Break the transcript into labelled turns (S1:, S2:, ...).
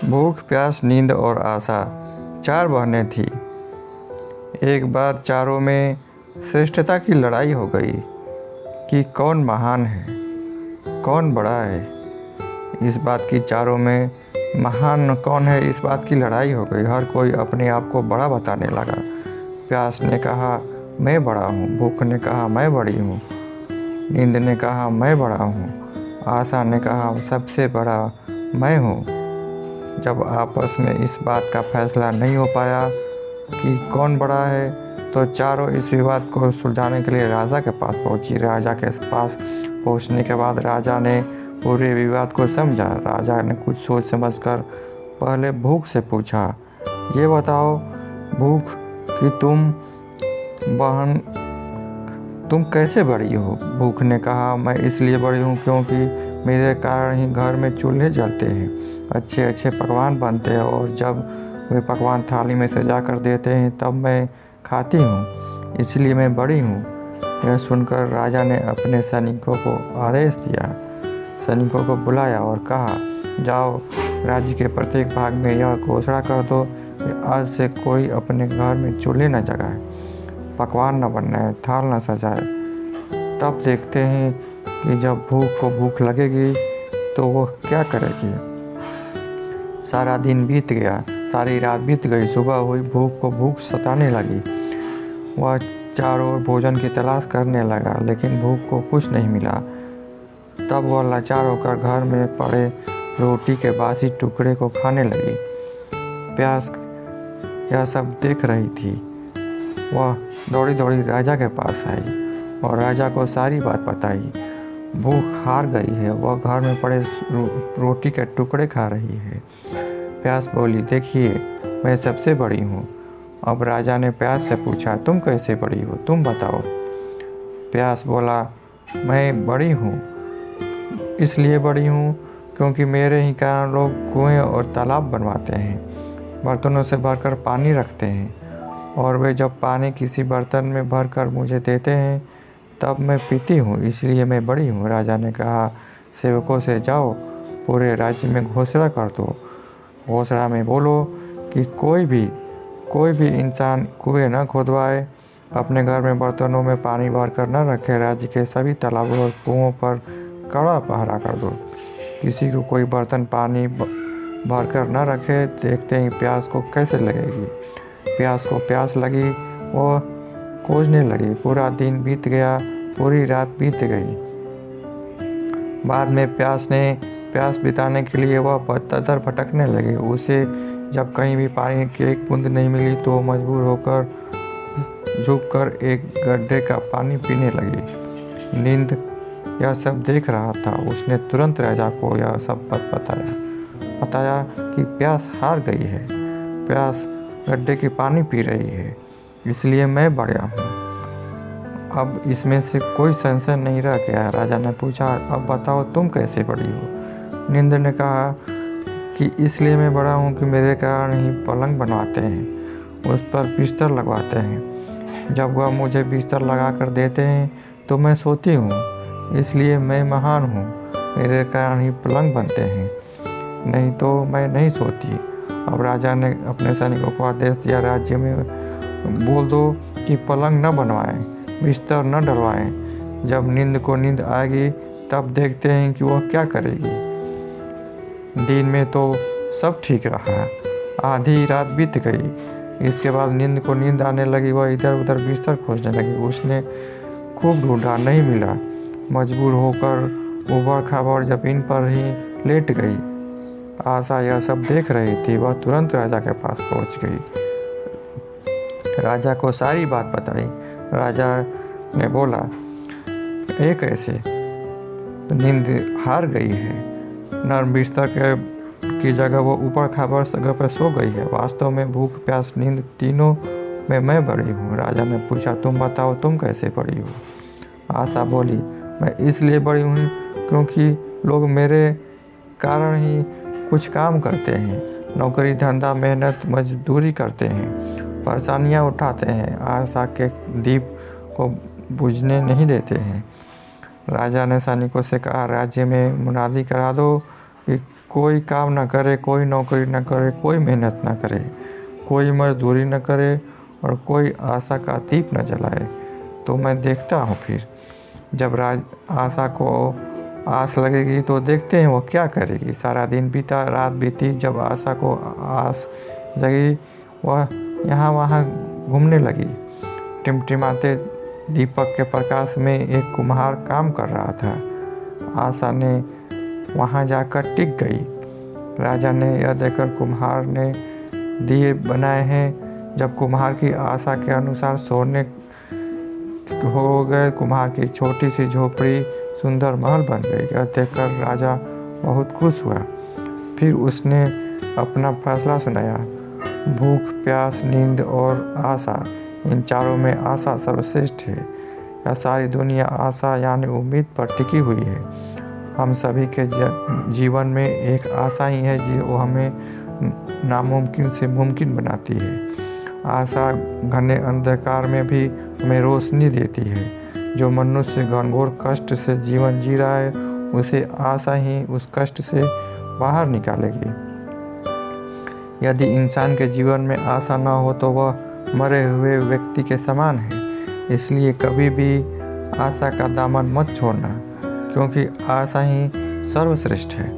S1: भूख, प्यास, नींद और आशा 4 बहनें थीं। एक बार चारों में श्रेष्ठता की लड़ाई हो गई कि कौन महान है, कौन बड़ा है। इस बात की चारों में महान कौन है, इस बात की लड़ाई हो गई। हर कोई अपने आप को बड़ा बताने लगा। प्यास ने कहा मैं बड़ा हूँ, भूख ने कहा मैं बड़ी हूँ, नींद ने कहा मैं बड़ा हूँ, आशा ने कहा सबसे बड़ा मैं हूँ। जब आपस में इस बात का फैसला नहीं हो पाया कि कौन बड़ा है, तो चारों इस विवाद को सुलझाने के लिए राजा के पास पहुंची। राजा के पास पहुंचने के बाद राजा ने पूरे विवाद को समझा। राजा ने कुछ सोच समझकर पहले भूख से पूछा, ये बताओ भूख कि तुम कैसे बड़ी हो। भूख ने कहा मैं इसलिए बड़ी हूँ क्योंकि मेरे कारण ही घर में चूल्हे जलते हैं, अच्छे अच्छे पकवान बनते हैं और जब वे पकवान थाली में सजा कर देते हैं तब मैं खाती हूँ, इसलिए मैं बड़ी हूँ। यह सुनकर राजा ने अपने सैनिकों को आदेश दिया, सैनिकों को बुलाया और कहा जाओ राज्य के प्रत्येक भाग में यह घोषणा कर दो कि आज से कोई अपने घर में चूल्हे न जगाए, पकवान न बनाए, थाल न सजाए। तब देखते हैं कि जब भूख को भूख लगेगी तो वह क्या करेगी। सारा दिन बीत गया, सारी रात बीत गई। सुबह हुई, भूख को भूख सताने लगी। वह चारों ओर भोजन की तलाश करने लगा, लेकिन भूख को कुछ नहीं मिला। तब वह लाचार होकर घर में पड़े रोटी के बासी टुकड़े को खाने लगी। प्यास यह सब देख रही थी। वह दौड़ी दौड़ी राजा के पास आई और राजा को सारी बात बताई। भूख हार गई है, वह घर में पड़े रोटी के टुकड़े खा रही है। प्यास बोली देखिए मैं सबसे बड़ी हूँ। अब राजा ने प्यास से पूछा तुम कैसे बड़ी हो, तुम बताओ। प्यास बोला मैं बड़ी हूँ इसलिए बड़ी हूँ क्योंकि मेरे ही कारण लोग कुएं और तालाब बनवाते हैं, बर्तनों से भरकर पानी रखते हैं और वे जब पानी किसी बर्तन में भरकर मुझे देते हैं तब मैं पीती हूँ, इसलिए मैं बड़ी हूँ। राजा ने कहा सेवकों से जाओ पूरे राज्य में घोषणा कर दो, घोषणा में बोलो कि कोई भी इंसान कुएं न खोदवाए, अपने घर में बर्तनों में पानी भरकर न रखे, राज्य के सभी तालाबों और कुओं पर कड़ा पहरा कर दो, किसी को कोई बर्तन पानी भरकर न रखे। देखते ही प्यास को कैसे लगेगी। प्यास को प्यास लगी, वो खोजने लगी। पूरा दिन बीत गया, पूरी रात बीत गई। बाद में प्यास बिताने के लिए वह तदर भटकने लगे। उसे जब कहीं भी पानी की एक बूंद नहीं मिली तो मजबूर होकर झुककर एक गड्ढे का पानी पीने लगी। नींद यह सब देख रहा था। उसने तुरंत राजा को यह सब बताया कि प्यास हार गई है, प्यास गड्ढे की पानी पी रही है, इसलिए मैं बड़ा हूँ। अब इसमें से कोई संशय नहीं रह गया। राजा ने पूछा अब बताओ तुम कैसे बड़ी हो। नींद ने कहा कि इसलिए मैं बड़ा हूँ कि मेरे कारण ही पलंग बनवाते हैं, उस पर बिस्तर लगवाते हैं। जब वह मुझे बिस्तर लगा कर देते हैं तो मैं सोती हूँ, इसलिए मैं महान हूँ। मेरे कारण ही पलंग बनते हैं, नहीं तो मैं नहीं सोती। अब राजा ने अपने सैनिकों को आदेश दिया राज्य में बोल दो कि पलंग न बनवाएं, बिस्तर न डलवाएं। जब नींद को नींद आएगी तब देखते हैं कि वह क्या करेगी। दिन में तो सब ठीक रहा, आधी रात बीत गई। इसके बाद नींद को नींद आने लगी। वह इधर उधर बिस्तर खोजने लगी। उसने खूब ढूंढा, नहीं मिला। मजबूर होकर ऊबड़ खाबड़ ज़मीन पर ही लेट गई। आशा यह सब देख रही थी। वह तुरंत राजा के पास पहुंच गई, राजा को सारी बात बताई। राजा ने बोला एक ऐसे तो नींद हार गई है, नर्म बिस्तर की जगह वो ऊपर खाबर जगह पर सो गई है। वास्तव में भूख प्यास नींद तीनों में मैं बड़ी हूँ। राजा ने पूछा तुम बताओ तुम कैसे बड़ी हो। आशा बोली मैं इसलिए बड़ी हूँ क्योंकि लोग मेरे कारण ही कुछ काम करते हैं, नौकरी धंधा मेहनत मजदूरी करते हैं, परेशानियाँ उठाते हैं, आशा के दीप को बुझने नहीं देते हैं। राजा ने सैनिकों से कहा राज्य में मुनादी करा दो कि कोई काम ना करे, कोई नौकरी ना करे, कोई मेहनत ना करे, कोई मजदूरी न करे और कोई आशा का दीप न जलाए, तो मैं देखता हूँ फिर जब आशा को आस लगेगी तो देखते हैं वो क्या करेगी। सारा दिन बीता, रात बीती, जब आशा को आस जगी वह यहाँ वहाँ घूमने लगी। टिमटिमाते दीपक के प्रकाश में एक कुम्हार काम कर रहा था। आशा ने वहाँ जाकर टिक गई। राजा ने यह देखकर कुम्हार ने दिए बनाए हैं। जब कुम्हार की आशा के अनुसार सोने हो गए, कुम्हार की छोटी सी झोपड़ी सुंदर महल बन गई। यह देखकर राजा बहुत खुश हुआ। फिर उसने अपना फैसला सुनाया। भूख, प्यास, नींद और आशा, इन चारों में आशा सर्वश्रेष्ठ है। यह सारी दुनिया आशा यानी उम्मीद पर टिकी हुई है। हम सभी के जीवन में एक आशा ही है जो हमें नामुमकिन से मुमकिन बनाती है। आशा घने अंधकार में भी हमें रोशनी देती है। जो मनुष्य घनघोर कष्ट से जीवन जी रहा है, उसे आशा ही उस कष्ट से बाहर निकालेगी। यदि इंसान के जीवन में आशा न हो तो वह मरे हुए व्यक्ति के समान है। इसलिए कभी भी आशा का दामन मत छोड़ना, क्योंकि आशा ही सर्वश्रेष्ठ है।